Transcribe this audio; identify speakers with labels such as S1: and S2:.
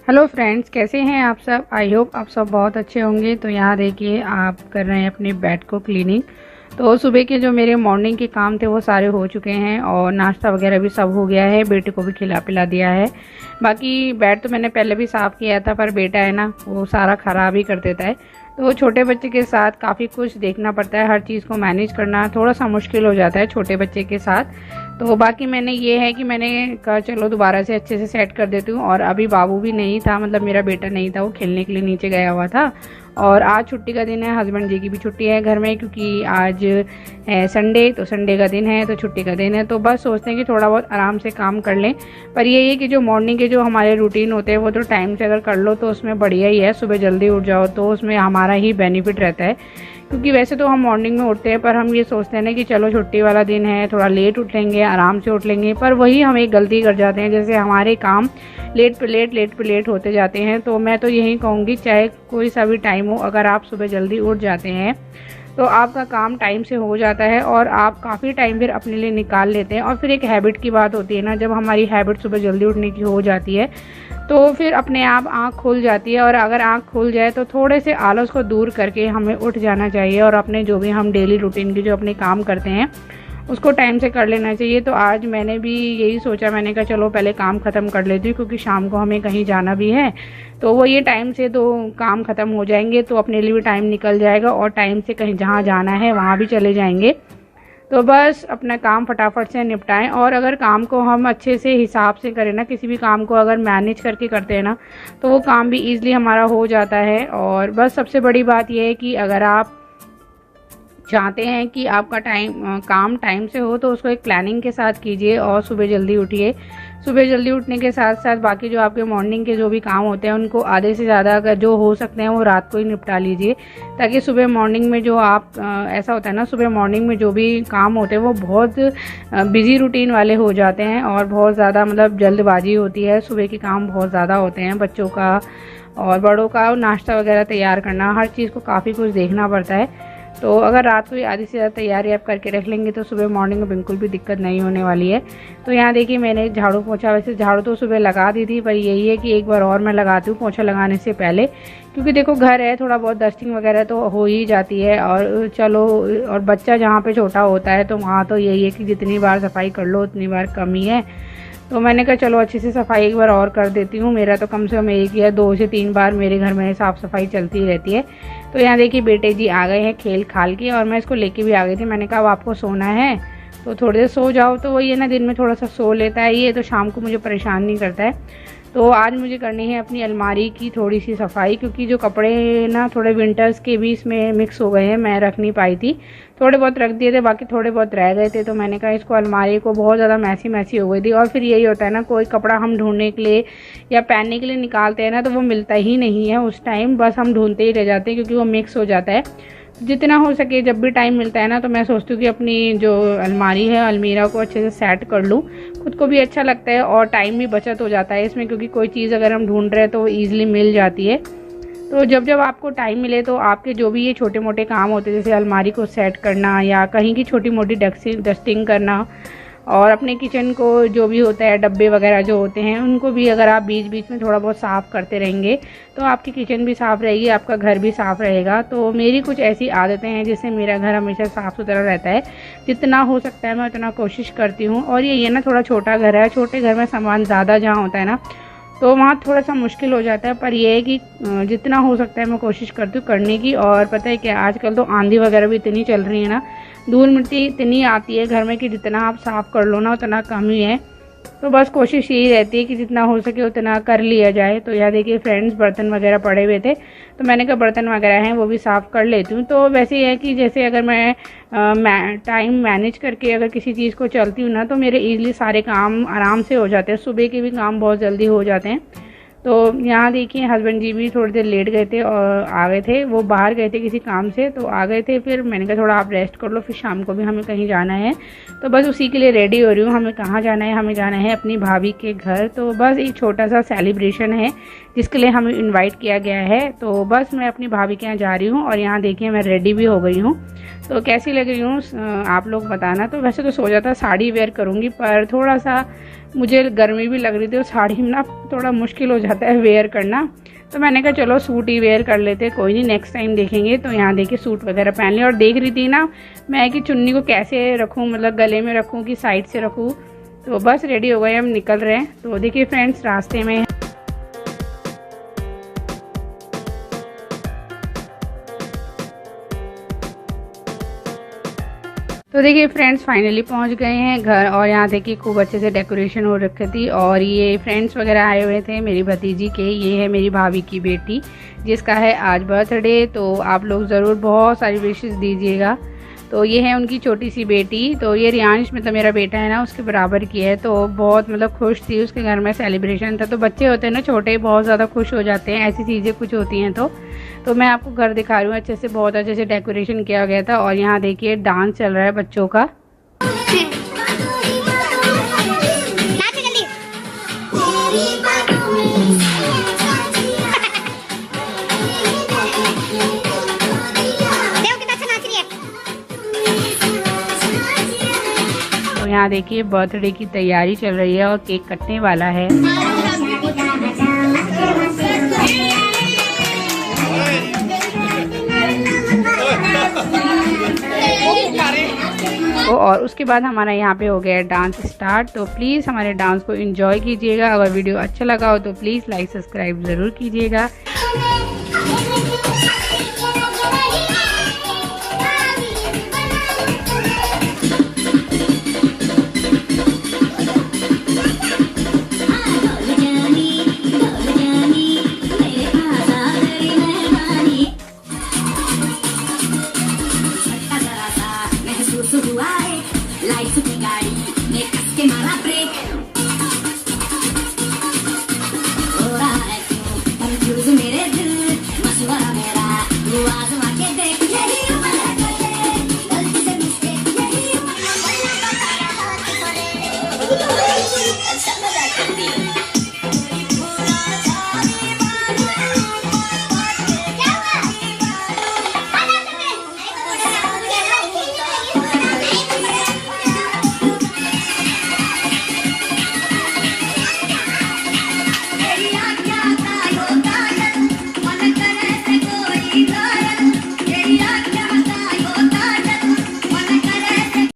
S1: Hello friends, कैसे हैं आप सब। आई होप आप सब बहुत अच्छे होंगे। तो यहाँ देखिए आप कर रहे हैं अपने बेड को क्लीनिंग। तो सुबह के जो मेरे मॉर्निंग के काम थे वो सारे हो चुके हैं और नाश्ता वगैरह भी सब हो गया है। बेटे को भी खिला पिला दिया है। बाकी बेड तो मैंने पहले भी साफ़ किया था, पर बेटा है ना वो सारा ख़राब ही कर देता है। तो छोटे बच्चे के साथ काफ़ी कुछ देखना पड़ता है, हर चीज़ को मैनेज करना थोड़ा सा मुश्किल हो जाता है छोटे बच्चे के साथ। तो बाकी मैंने ये है कि मैंने कहा चलो दोबारा से अच्छे से सेट कर देती हूँ। और अभी बाबू भी नहीं था, मतलब मेरा बेटा नहीं था, वो खेलने के लिए नीचे गया हुआ था। और आज छुट्टी का दिन है, हस्बैंड जी की भी छुट्टी है घर में, क्योंकि आज है संडे। तो संडे का दिन है तो छुट्टी का दिन है, तो बस सोचते हैं कि थोड़ा बहुत आराम से काम कर लें। पर यही है कि जो मॉर्निंग के जो हमारे रूटीन होते हैं वो तो टाइम से अगर कर लो तो उसमें बढ़िया ही है। सुबह जल्दी उठ जाओ तो उसमें हमारा ही बेनिफिट रहता है, क्योंकि वैसे तो हम मॉर्निंग में उठते हैं पर हम ये सोचते हैं ना कि चलो छुट्टी वाला दिन है, थोड़ा लेट उठ लेंगे, आराम से उठ लेंगे। पर वही हम एक गलती कर जाते हैं, जैसे हमारे काम लेट पे लेट होते जाते हैं। तो मैं तो यही कहूँगी, चाहे कोई सा भी टाइम हो, अगर आप सुबह जल्दी उठ जाते हैं तो आपका काम टाइम से हो जाता है और आप काफ़ी टाइम फिर अपने लिए निकाल लेते हैं। और फिर एक हैबिट की बात होती है ना, जब हमारी हैबिट सुबह जल्दी उठने की हो जाती है तो फिर अपने आप आँख खुल जाती है। और अगर आँख खुल जाए तो थोड़े से आलस को दूर करके हमें उठ जाना चाहिए और अपने जो भी हम डेली रूटीन के जो अपने काम करते हैं उसको टाइम से कर लेना चाहिए। तो आज मैंने भी यही सोचा, मैंने कहा चलो पहले काम ख़त्म कर लेती हूँ, क्योंकि शाम को हमें कहीं जाना भी है। तो वो ये टाइम से तो काम ख़त्म हो जाएंगे तो अपने लिए भी टाइम निकल जाएगा और टाइम से कहीं जहाँ जाना है वहाँ भी चले जाएंगे। तो बस अपना काम फटाफट से निपटाएं। और अगर काम को हम अच्छे से हिसाब से करें ना, किसी भी काम को अगर मैनेज करके करते हैं ना, तो वो काम भी ईज़िली हमारा हो जाता है। और बस सबसे बड़ी बात यह है कि अगर आप चाहते हैं कि आपका काम टाइम से हो तो उसको एक प्लानिंग के साथ कीजिए और सुबह जल्दी उठिए। सुबह जल्दी उठने के साथ साथ बाकी जो आपके मॉर्निंग के जो भी काम होते हैं उनको आधे से ज़्यादा अगर जो हो सकते हैं वो रात को ही निपटा लीजिए, ताकि सुबह मॉर्निंग में जो आप ऐसा होता है ना, सुबह मॉर्निंग में जो भी काम होते हैं वो बहुत बिजी रूटीन वाले हो जाते हैं और बहुत ज़्यादा मतलब जल्दबाजी होती है। सुबह के काम बहुत ज़्यादा होते हैं, बच्चों का और बड़ों का नाश्ता वगैरह तैयार करना, हर चीज़ को काफ़ी कुछ देखना पड़ता है। तो अगर रात को ही आधी से ज़्यादा तैयारी आप करके रख लेंगे तो सुबह मॉर्निंग में बिल्कुल भी दिक्कत नहीं होने वाली है। तो यहाँ देखिए मैंने झाड़ू पोछा, वैसे झाड़ू तो सुबह लगा दी थी, पर यही है कि एक बार और मैं लगाती हूँ पोछा लगाने से पहले, क्योंकि देखो घर है, थोड़ा बहुत डस्टिंग वगैरह तो हो ही जाती है। और चलो, और बच्चा जहाँ पे छोटा होता है तो वहाँ तो यही है कि जितनी बार सफाई कर लो उतनी बार कम ही है। तो मैंने कहा चलो अच्छे से सफाई एक बार और कर देती हूँ। मेरा तो कम से कम एक या 2 से 3 बार मेरे घर में साफ़ सफाई चलती रहती है। तो यहाँ देखिए बेटे जी आ गए हैं खेल खाल के, और मैं इसको लेके भी आ गई थी। मैंने कहा अब आपको सोना है तो थोड़ी देर सो जाओ। तो वही है ना, दिन में थोड़ा सा सो लेता है ये, तो शाम को मुझे परेशान नहीं करता है। तो आज मुझे करनी है अपनी अलमारी की थोड़ी सी सफाई, क्योंकि जो कपड़े ना थोड़े विंटर्स के भी इसमें मिक्स हो गए हैं, मैं रख नहीं पाई थी। थोड़े बहुत रख दिए थे, बाकी थोड़े बहुत रह गए थे। तो मैंने कहा इसको, अलमारी को बहुत ज़्यादा मैसी हो गई थी। और फिर यही होता है ना, कोई कपड़ा हम ढूंढने के लिए या पहनने के लिए निकालते हैं ना तो वो मिलता ही नहीं है उस टाइम, बस हम ढूंढते ही रह जाते हैं क्योंकि वो मिक्स हो जाता है। जितना हो सके जब भी टाइम मिलता है ना, तो मैं सोचती हूँ कि अपनी जो अलमारी है, अलमीरा को अच्छे से सेट कर लूँ। खुद को भी अच्छा लगता है और टाइम भी बचत हो जाता है इसमें, क्योंकि कोई चीज़ अगर हम ढूंढ रहे हैं तो वो ईज़िली मिल जाती है। तो जब आपको टाइम मिले तो आपके जो भी ये छोटे मोटे काम होते हैं, जैसे अलमारी को सेट करना या कहीं की छोटी मोटी डस्टिंग करना, और अपने किचन को जो भी होता है, डब्बे वगैरह जो होते हैं उनको भी अगर आप बीच बीच में थोड़ा बहुत साफ़ करते रहेंगे तो आपकी किचन भी साफ़ रहेगी, आपका घर भी साफ़ रहेगा। तो मेरी कुछ ऐसी आदतें हैं जिससे मेरा घर हमेशा साफ़ सुथरा रहता है। जितना हो सकता है मैं उतना कोशिश करती हूँ। और ये ना थोड़ा छोटा घर है, छोटे घर में सामान ज़्यादा जहाँ होता है ना तो वहाँ थोड़ा सा मुश्किल हो जाता है। पर यह है कि जितना हो सकता है मैं कोशिश करती हूँ करने की। और पता है क्या, आजकल तो आंधी वगैरह भी इतनी चल रही है ना, धूल मिट्टी इतनी आती है घर में कि जितना आप साफ़ कर लो ना उतना कम ही है। तो बस कोशिश यही रहती है कि जितना हो सके उतना कर लिया जाए। तो यहाँ देखिए फ्रेंड्स, बर्तन वगैरह पड़े हुए थे तो मैंने कहा बर्तन वगैरह हैं वो भी साफ़ कर लेती हूँ। तो वैसे ही है कि जैसे अगर मैं टाइम मैनेज करके अगर किसी चीज़ को चलती हूँ ना तो मेरे ईज़िली सारे काम आराम से हो जाते हैं, सुबह के भी काम बहुत जल्दी हो जाते हैं। तो यहाँ देखिए हस्बैंड जी भी थोड़ी देर लेट गए थे और आ गए थे, वो बाहर गए थे किसी काम से तो आ गए थे। फिर मैंने कहा थोड़ा आप रेस्ट कर लो, फिर शाम को भी हमें कहीं जाना है। तो बस उसी के लिए रेडी हो रही हूँ। हमें कहाँ जाना है, हमें जाना है अपनी भाभी के घर। तो बस एक छोटा सा सेलिब्रेशन है जिसके लिए हमें इन्वाइट किया गया है। तो बस मैं अपनी भाभी के यहाँ जा रही हूँ और यहाँ देखिए मैं रेडी भी हो गई हूँ। तो कैसी लग रही हूँ आप लोग बताना। तो वैसे तो सोचा था साड़ी वेयर करूँगी, पर थोड़ा सा मुझे गर्मी भी लग रही थी और साड़ी में ना थोड़ा मुश्किल हो जाता है वेयर करना, तो मैंने कहा चलो सूट ही वेयर कर लेते, कोई नहीं नेक्स्ट टाइम देखेंगे। तो यहाँ देखिए सूट वगैरह पहन लिया और देख रही थी ना मैं कि चुन्नी को कैसे रखूँ, मतलब गले में रखूँ कि साइड से रखूँ। तो बस रेडी हो गए, हम निकल रहे हैं। तो देखिए फ्रेंड्स रास्ते में तो देखिए फ्रेंड्स फाइनली पहुंच गए हैं घर, और यहाँ देखिए खूब अच्छे से डेकोरेशन हो रखी थी और ये फ्रेंड्स वगैरह आए हुए थे मेरी भतीजी के। ये है मेरी भाभी की बेटी जिसका है आज बर्थडे, तो आप लोग ज़रूर बहुत सारी विशेस दीजिएगा। तो ये है उनकी छोटी सी बेटी, तो ये रियांश मतलब मेरा बेटा है ना उसके बराबर की है। तो बहुत मतलब खुश थी, उसके घर में सेलिब्रेशन था। तो बच्चे होते हैं ना छोटे, बहुत ज़्यादा खुश हो जाते हैं, ऐसी चीज़ें कुछ होती हैं। तो मैं आपको घर दिखा रही हूँ, अच्छे से बहुत अच्छे से डेकोरेशन किया गया था। और यहाँ देखिए डांस चल रहा है बच्चों का। तो यहाँ देखिए बर्थडे की तैयारी चल रही है और केक कटने वाला है। तो और उसके बाद हमारा यहाँ पे हो गया डांस स्टार्ट। तो प्लीज़ हमारे डांस को एंजॉय कीजिएगा। अगर वीडियो अच्छा लगा हो तो प्लीज़ लाइक सब्सक्राइब ज़रूर कीजिएगा।